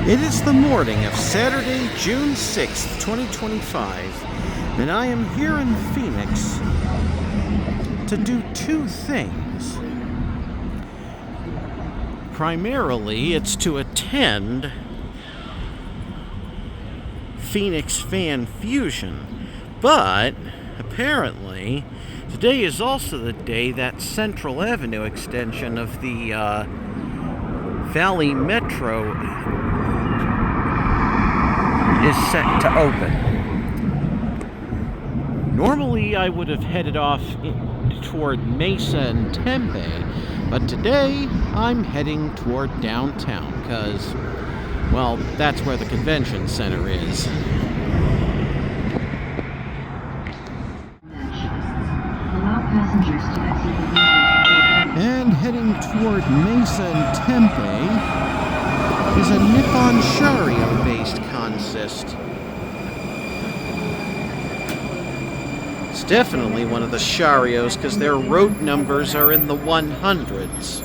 It is the morning of Saturday, June 6th, 2025, and I am here in Phoenix to do two things. Primarily, it's to attend Phoenix Fan Fusion, but apparently today is also the day that Central Avenue extension of the Valley Metro is set to open. Normally I would have headed off toward Mesa and Tempe, but today I'm heading toward downtown because, well, that's where the convention center is. And heading toward Mesa and Tempe is a Nippon Shario-based consist. It's definitely one of the Sharios because their road numbers are in the 100s.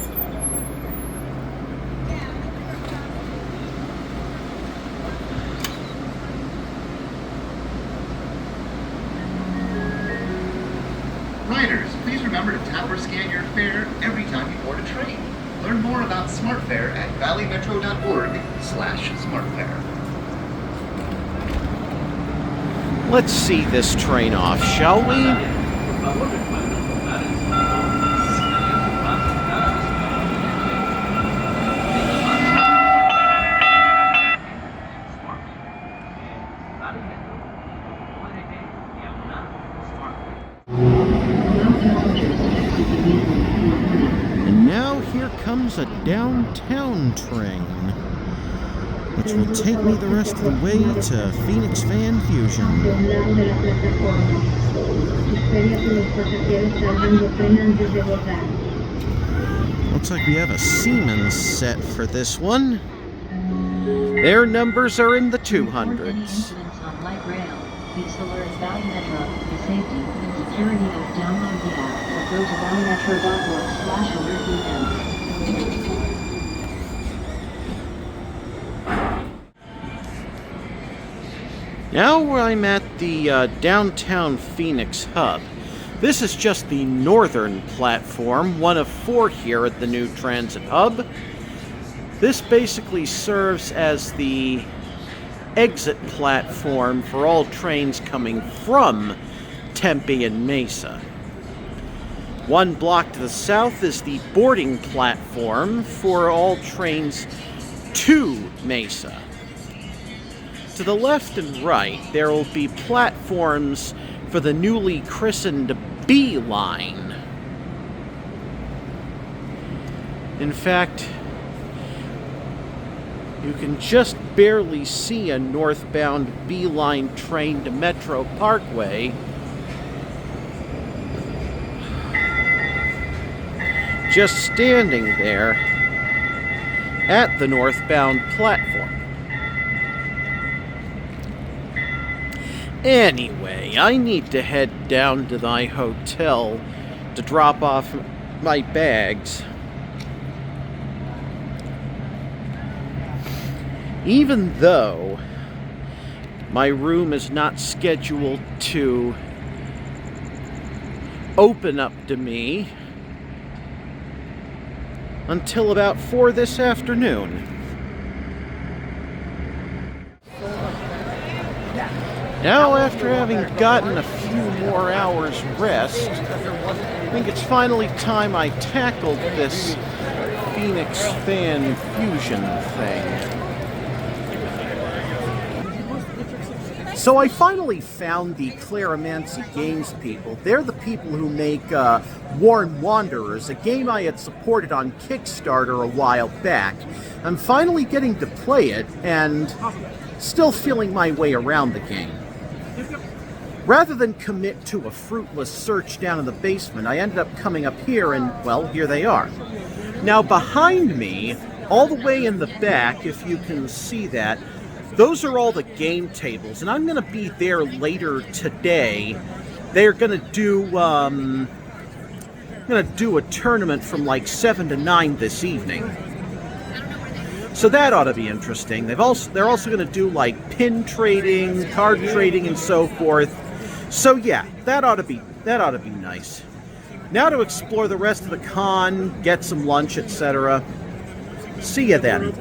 Riders, please remember to tap or scan your fare every time you board a train. Learn more about SmartFare at valleymetro.org/smartfare. Let's see this train off, shall we? And now here comes a downtown train, which will take me the rest of the way to Phoenix Fan Fusion. Looks like we have a Siemens set for this one. Their numbers are in the 200s. Please alert Valley Metro for safety and security. Download the app or go to valleymetro.org/alert. Now I'm at the downtown Phoenix hub. This is just the northern platform, one of 4 here at the new transit hub. This basically serves as the exit platform for all trains coming from Tempe and Mesa. 1 block to the south is the boarding platform for all trains to Mesa. To the left and right, there will be platforms for the newly christened B line. In fact, you can just barely see a northbound B line train to Metro Parkway. Just standing there at the northbound platform. Anyway, I need to head down to my hotel to drop off my bags. Even though my room is not scheduled to open up to me until about 4 this afternoon. Now, after having gotten a few more hours rest, I think it's finally time I tackled this Phoenix Fan Fusion thing. So I finally found the Claromancy Games people. They're the people who make Worn Wanderers, a game I had supported on Kickstarter a while back. I'm finally getting to play it, and still feeling my way around the game. Rather than commit to a fruitless search down in the basement, I ended up coming up here, and, well, here they are. Now, behind me, all the way in the back, if you can see that, those are all the game tables, and I'm going to be there later today. They're going to do a tournament from like 7 to 9 this evening. So that ought to be interesting. They're also going to do like pin trading, card trading, and so forth. So yeah, that ought to be nice. Now to explore the rest of the con, get some lunch, etc. See ya then.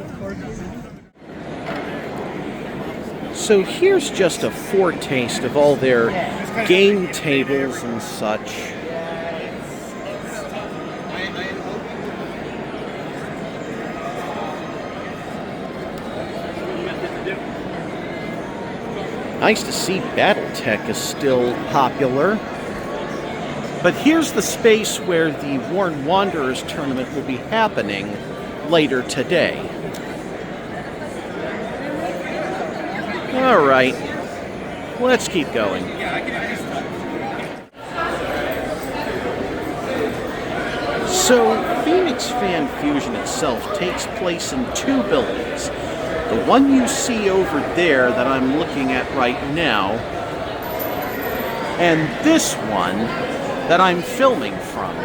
So here's just a foretaste of all their game tables and such. Nice to see Battletech is still popular. But here's the space where the Worn Wanderers tournament will be happening later today. All right, let's keep going. So, Phoenix Fan Fusion itself takes place in two buildings. The one you see over there that I'm looking at right now, and this one that I'm filming from.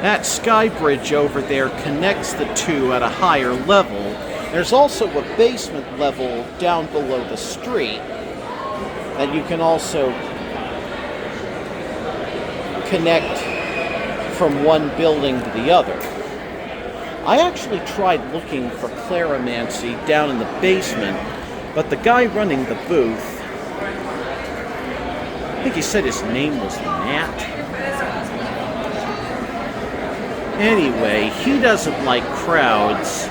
That sky bridge over there connects the two at a higher level. There's also a basement level down below the street that you can also connect from one building to the other. I actually tried looking for Claromancy down in the basement, but the guy running the booth, I think he said his name was Matt. Anyway, he doesn't like crowds,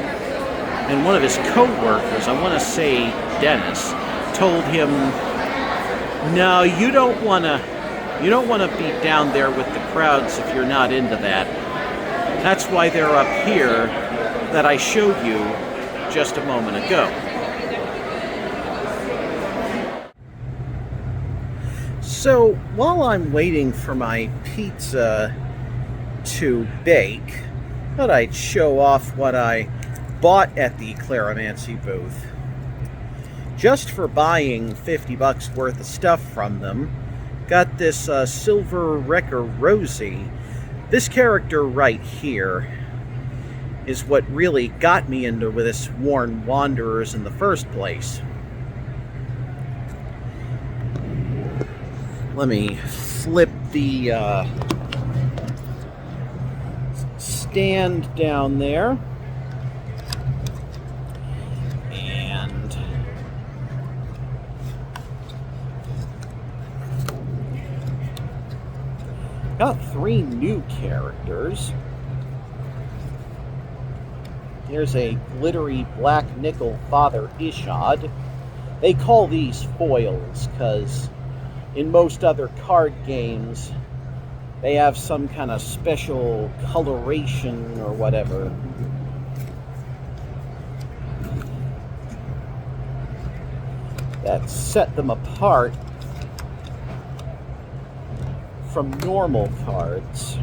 and one of his co-workers, I want to say Dennis, told him, no, you don't want to be down there with the crowds if you're not into that. That's why they're up here that I showed you just a moment ago. So, while I'm waiting for my pizza to bake, I thought I'd show off what I bought at the Claromancy booth. Just for buying $50 worth of stuff from them, got this Silver Wrecker Rosie. This character right here is what really got me into this Worn Wanderers in the first place. Let me flip the stand down there. And got 3 new characters. Here's a glittery black nickel Father Ishad. They call these foils because in most other card games they have some kind of special coloration or whatever. That set them apart from normal cards.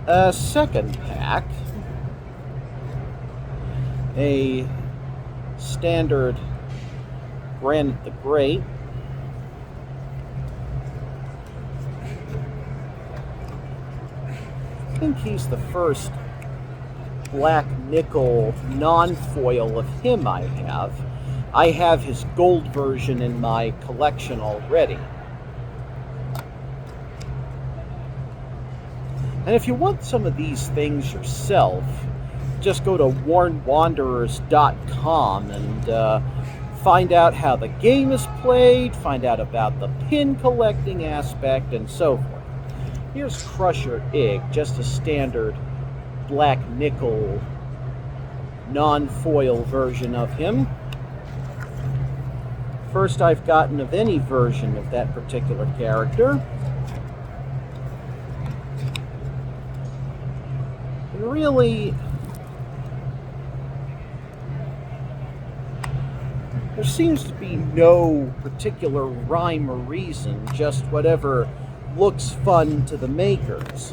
A second pack, a standard Granite the Great, I think he's the first black nickel non-foil of him I have. I have his gold version in my collection already. And if you want some of these things yourself, just go to wornwanderers.com and find out how the game is played, find out about the pin collecting aspect, and so forth. Here's Crusher Ig, just a standard black nickel non-foil version of him. First I've gotten of any version of that particular character. Really, there seems to be no particular rhyme or reason, just whatever looks fun to the makers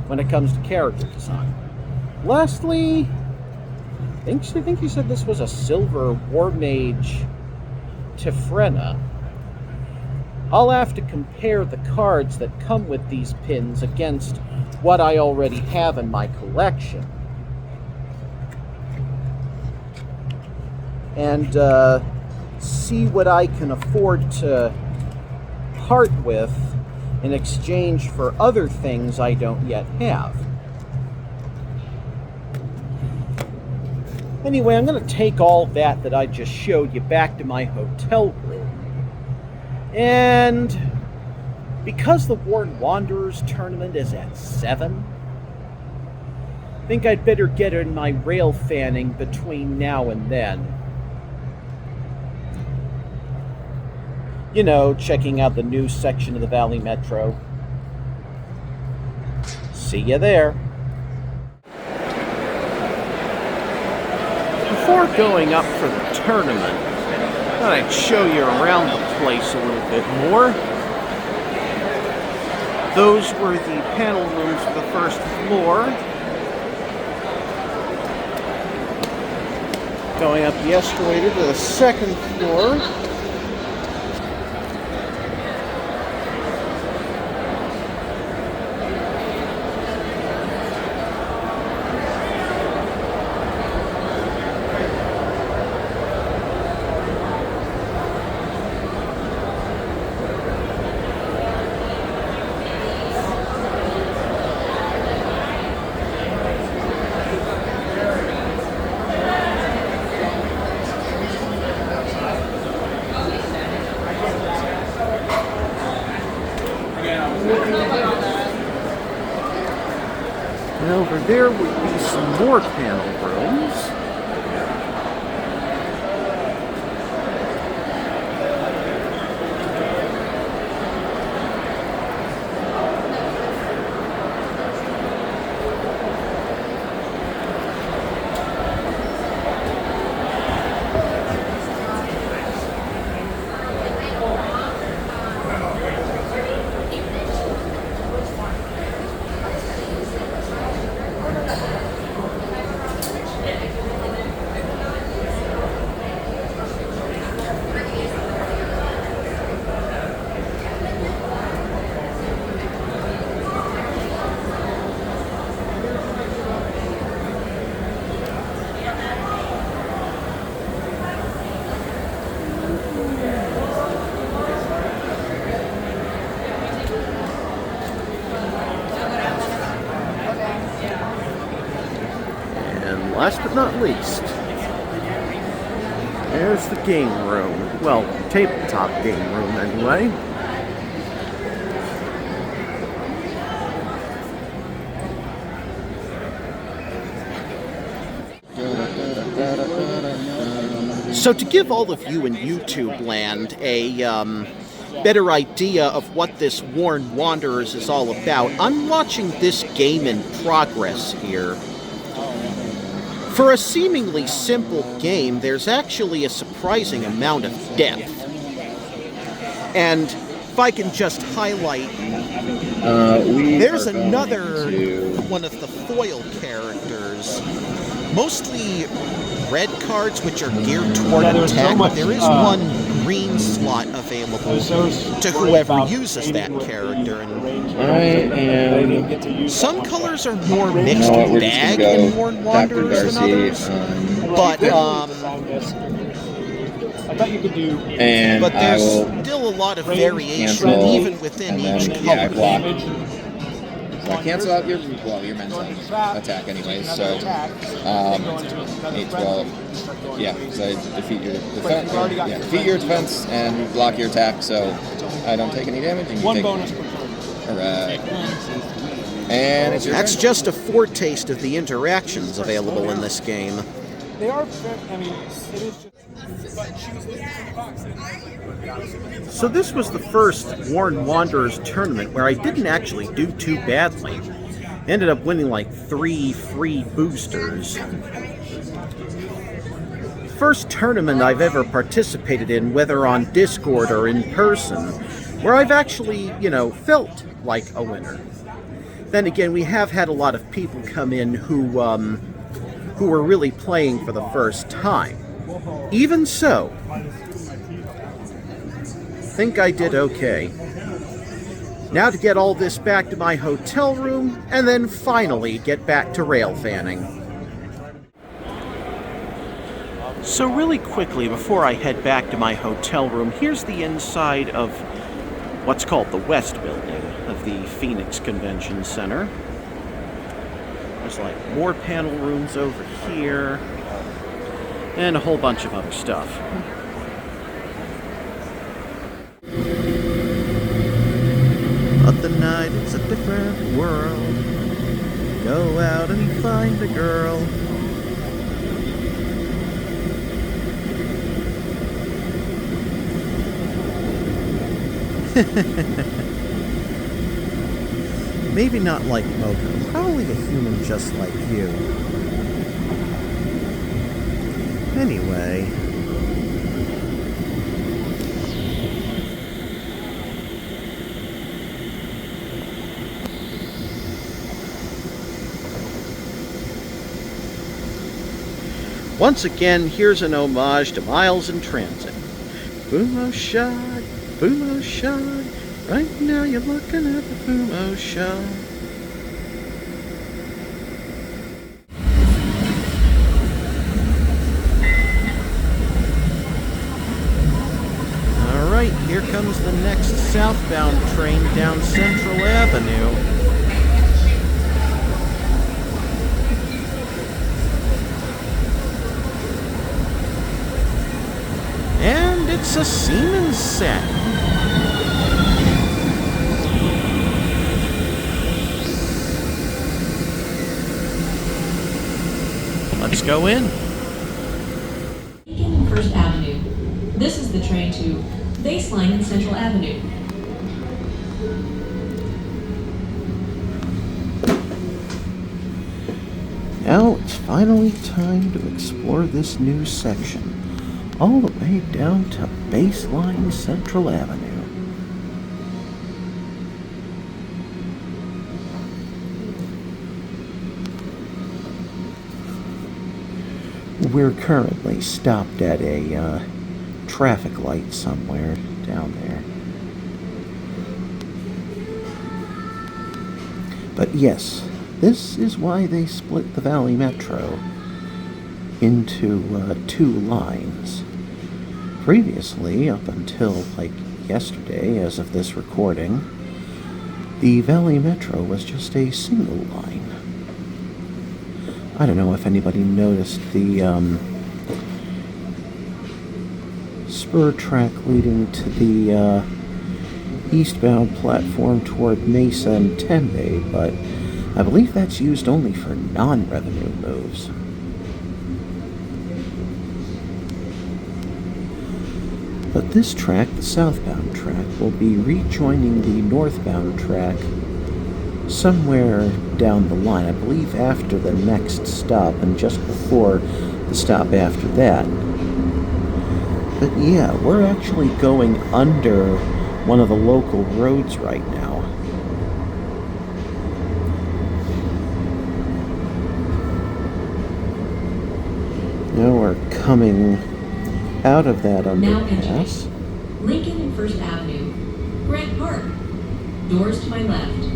when it comes to character design. Lastly, I think he said this was a silver War Mage Tifrena. I'll have to compare the cards that come with these pins against what I already have in my collection. And see what I can afford to part with in exchange for other things I don't yet have. Anyway, I'm going to take all that I just showed you back to my hotel room. And because the Worn Wanderers tournament is at 7, I think I'd better get in my rail fanning between now and then. You know, checking out the new section of the Valley Metro. See you there. Before going up for the tournament, I thought I'd show you around the place a little bit more. Those were the panel rooms for the first floor. Going up the escalator to the second floor. And over there would be some more panel rooms. Last but not least, there's the game room. Well, tabletop game room, anyway. So to give all of you in YouTube land a better idea of what this Worn Wanderers is all about, I'm watching this game in progress here. For a seemingly simple game, there's actually a surprising amount of depth. And if I can just highlight, there's another one of the foil characters, mostly red cards which are geared toward attack, but there is one green slot available to whoever uses that character. And some colors are more mixed bag in Worn Wanderers than others, but but there's still a lot of variation even within each color. So I cancel out your men's attack anyways, so 8, 12, yeah, so I defeat your defense, defeat your defense and block your attack, so I don't take any damage and you take bonus. Alright. And it's your That's turn. just a foretaste of the interactions available in this game. They are, I mean, it is just... So this was the first Worn Wanderers tournament where I didn't actually do too badly. Ended up winning like 3 free boosters. First tournament I've ever participated in, whether on Discord or in person, where I've actually, felt like a winner. Then again, we have had a lot of people come in who were really playing for the first time. Even so, think I did okay. Now to get all this back to my hotel room, and then finally get back to rail fanning. So really quickly, before I head back to my hotel room, here's the inside of what's called the West Building of the Phoenix Convention Center. There's like more panel rooms over here, and a whole bunch of other stuff. But the night is a different world. Go out and find a girl. Maybe not like Moko, probably a human just like you. Anyway. Once again, here's an homage to Miles in Transit. Fumo shot, Fumo shot. Right now you're looking at the Fumo shot. Alright, here comes the next southbound train down Central Avenue. And it's a Siemens set. Let's go in. Lincoln First Avenue. This is the train to Baseline and Central Avenue. Now it's finally time to explore this new section, all the way down to Baseline Central Avenue. We're currently stopped at a traffic light somewhere down there. But yes, this is why they split the Valley Metro into two lines. Previously, up until like yesterday, as of this recording, the Valley Metro was just a single line. I don't know if anybody noticed the spur track leading to the eastbound platform toward Mesa and Tempe, but I believe that's used only for non-revenue moves. But this track, the southbound track, will be rejoining the northbound track somewhere down the line. I believe after the next stop and just before the stop after that. But yeah, we're actually going under one of the local roads right now. Now we're coming out of that underpass. Lincoln and First Avenue. Grant Park. Doors to my left.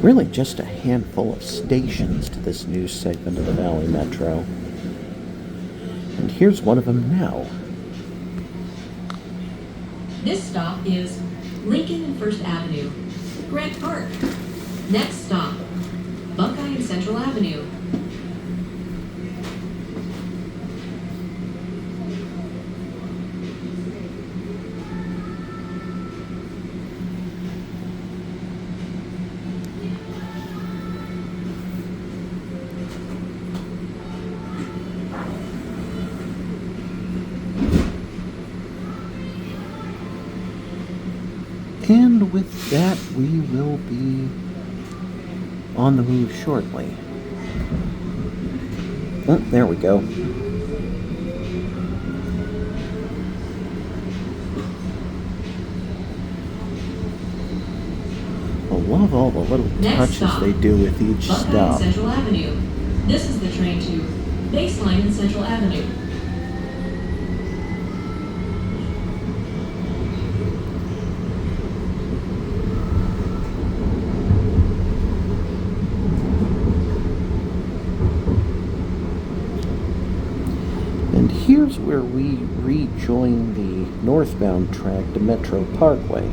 Really just a handful of stations to this new segment of the Valley Metro. And here's one of them now. This stop is Lincoln and First Avenue. Grant Park. Next stop, Buckeye and Central Avenue. And with that, we will be on the move shortly. Oh, there we go. I love all the little Next touches stop, they do with each Buckeye and stop. Central Avenue. This is the train to Baseline and Central Avenue. And here's where we rejoin the northbound track to Metro Parkway.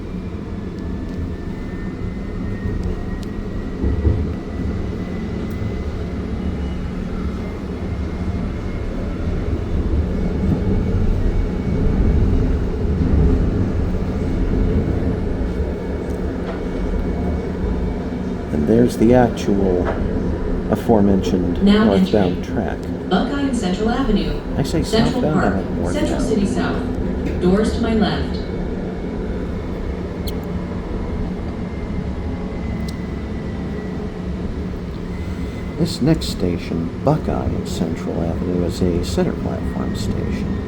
And there's the actual aforementioned Now northbound entering track. Buckeye and Central Avenue. I say Central southbound, I Park, meant northbound. Central City South. Doors to my left. This next station, Buckeye and Central Avenue, is a center platform station.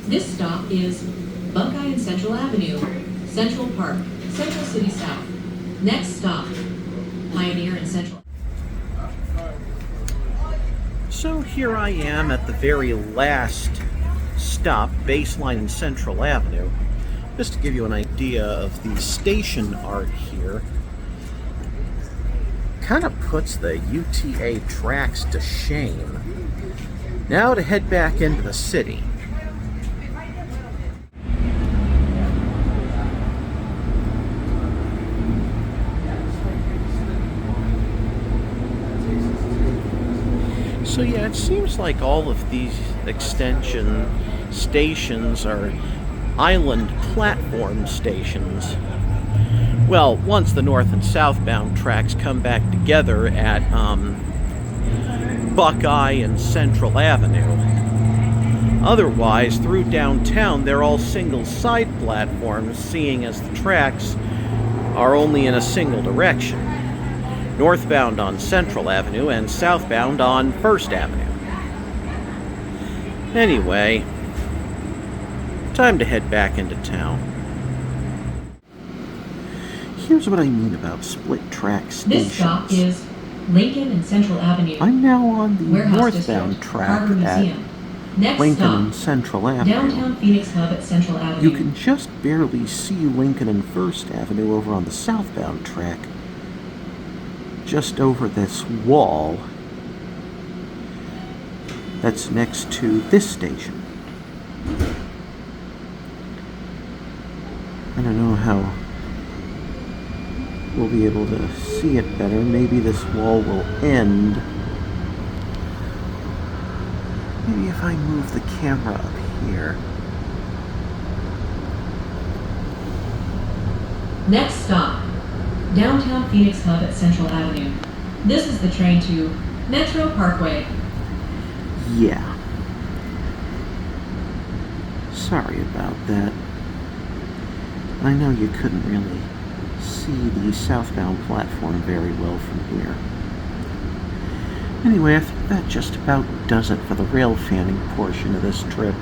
This stop is Buckeye and Central Avenue, Central Park, Central City South. Next stop, Pioneer and Central. So here I am at the very last stop, Baseline and Central Avenue. Just to give you an idea of the station art here, kind of puts the UTA tracks to shame. Now to head back into the city. So yeah, it seems like all of these extension stations are island platform stations. Well, once the north and southbound tracks come back together at Buckeye and Central Avenue. Otherwise, through downtown, they're all single side platforms, seeing as the tracks are only in a single direction. Northbound on Central Avenue and southbound on First Avenue. Anyway, time to head back into town. Here's what I mean about split track stations. This stop is Lincoln and Central Avenue. I'm now on the Warehouse northbound District, track Harbor at Museum. Next Lincoln stop, and Central Avenue. Downtown Phoenix Hub at Central Avenue. You can just barely see Lincoln and First Avenue over on the southbound track. Just over this wall that's next to this station. I don't know how we'll be able to see it better. Maybe this wall will end. Maybe if I move the camera up here. Next stop, Downtown Phoenix Hub at Central Avenue. This is the train to Metro Parkway. Yeah. Sorry about that. I know you couldn't really see the southbound platform very well from here. Anyway, I think that just about does it for the rail fanning portion of this trip.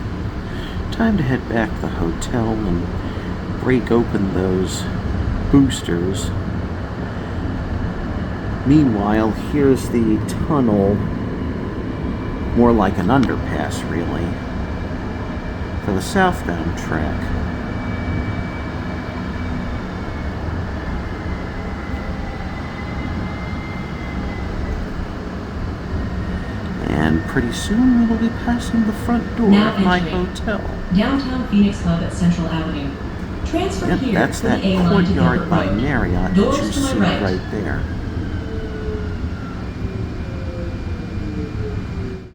Time to head back to the hotel and break open those boosters. Meanwhile, here's the tunnel, more like an underpass really, for the southbound track. And pretty soon we will be passing the front door Now of my entering hotel. Downtown Phoenix Hub at Central Avenue. Transfer Yep, here that's for that the A line to courtyard Gilbert by Road. Marriott that you Doors to my see right. right there.